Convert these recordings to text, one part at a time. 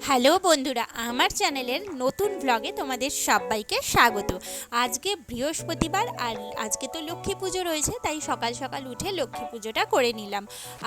Hello বন্ধুরা, আমার চ্যানেলের নতুন ব্লগে তোমাদের সবাইকে স্বাগত। আজকে বৃহস্পতিবার আর আজকে তো লক্ষ্মী পুজো রয়েছে, তাই সকাল সকাল উঠে লক্ষ্মী পুজোটা করে নিলাম।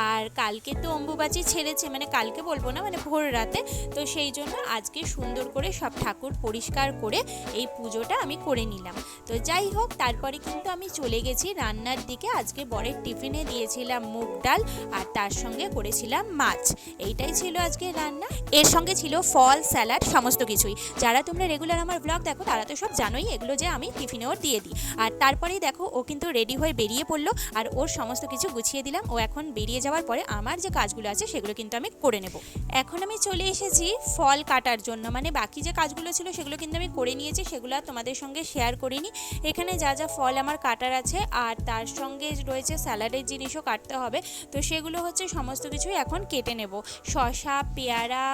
আর কালকে তো অম্বুবাচী ছেড়েছে, মানে কালকে বলবো না, মানে ভোর রাতে। তো সেই জন্য আজকে সুন্দর করে সব ঠাকুর পরিষ্কার করে এই পুজোটা আমি করে নিলাম। তো যাই হোক, তারপরে কিন্তু আমি চলে গেছি রান্নার দিকে। আজকে বরের টিফিনে দিয়েছিলাম মুগ ডাল আর তার সঙ্গে করেছিলাম মাছ। এইটাই ছিল আজকে রান্না। এর সঙ্গে ছিল ফল, স্যালাড, সমস্ত কিছুই। যারা তোমরা রেগুলার আমার ব্লগ দেখো তারা তো সব জানোই এগুলো যে আমি টিফিনে ওর দিয়ে দিই। আর তারপরেই দেখো ও কিন্তু রেডি হয়ে বেরিয়ে পড়লো, আর ওর সমস্ত কিছু গুছিয়ে দিলাম। ও এখন বেরিয়ে যাওয়ার পরে আমার যে কাজগুলো আছে সেগুলো কিন্তু আমি করে নেব। এখন আমি চলে এসেছি ফল কাটার জন্য, মানে বাকি যে কাজগুলো ছিল সেগুলো কিন্তু আমি করে নিয়েছি, সেগুলো তোমাদের সঙ্গে শেয়ার করিনি। এখানে যা যা ফল আমার কাটার আছে আর তার সঙ্গে রয়েছে স্যালাডের জিনিসও কাটতে হবে, তো সেগুলো হচ্ছে সমস্ত কিছুই এখন কেটে নেব। শসা, পেয়ারা,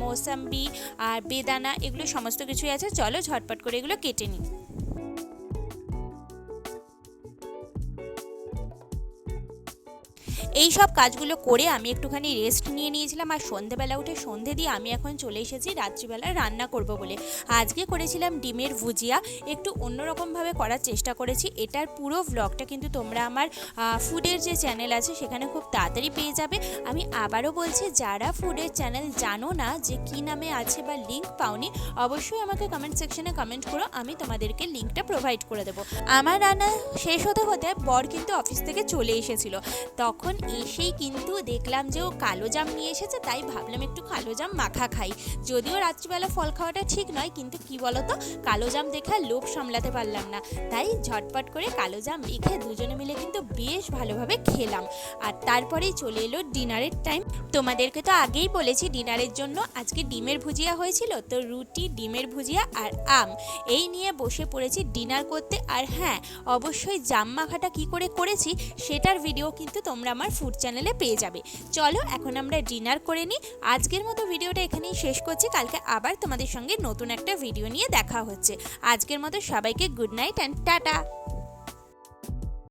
মৌসাম্বি আর বেদানা, এগুলো সমস্ত কিছুই আছে। চলো ঝটপট করে এগুলো কেটে নিই। এই সব কাজগুলো করে আমি একটুখানি রেস্ট নিয়ে নিয়েছিলাম, আর সন্ধেবেলা উঠে সন্ধে দিয়ে আমি এখন চলে এসেছি রাত্রিবেলা রান্না করব বলে। আজকে করেছিলাম ডিমের ভুজিয়া, একটু অন্যরকমভাবে করার চেষ্টা করেছি। এটার পুরো ভ্লগটা কিন্তু তোমরা আমার ফুডের যে চ্যানেল আছে সেখানে খুব তাড়াতাড়ি পেয়ে যাবে। আমি আবারও বলছি, যারা ফুডের চ্যানেল জানো না যে কী নামে আছে বা লিঙ্ক পাওনি, অবশ্যই আমাকে কমেন্ট সেকশনে কমেন্ট করো, আমি তোমাদেরকে লিঙ্কটা প্রোভাইড করে দেবো। আমার রান্না শেষ হতে হতে বর কিন্তু অফিস থেকে চলে এসেছিলো। তখন এসেই কিন্তু দেখলাম যে ও কালো জাম নিয়ে এসেছে, তাই ভাবলাম একটু কালো জাম মাখা খাই। যদিও রাত্রিবেলা ফল খাওয়াটা ঠিক নয়, কিন্তু কি বলতো, কালো জাম দেখে লোভ সামলাতে পারলাম না, তাই ঝটপট করে কালো জাম মেখে দুজনে মিলে কিন্তু বেশ ভালোভাবে খেলাম। আর তারপরেই চলে এলো ডিনারের টাইম। তোমাদেরকে তো আগেই বলেছি ডিনারের জন্য আজকে ডিমের ভুজিয়া হয়েছিল, তো রুটি, ডিমের ভুজিয়া আর আম, এই নিয়ে বসে পড়েছি ডিনার করতে। আর হ্যাঁ, অবশ্যই জাম মাখাটা কি করে করেছি সেটার ভিডিও কিন্তু তোমরা আমার ফুড চ্যানেলে পেয়ে যাবে। চলো এখন আমরা ডিনার করে নিই। আজকের মতো ভিডিওটা এখানেই শেষ করছি। কালকে আবার তোমাদের সঙ্গে নতুন একটা ভিডিও নিয়ে দেখা হচ্ছে। আজকের মতো সবাইকে গুড নাইট অ্যান্ড টাটা।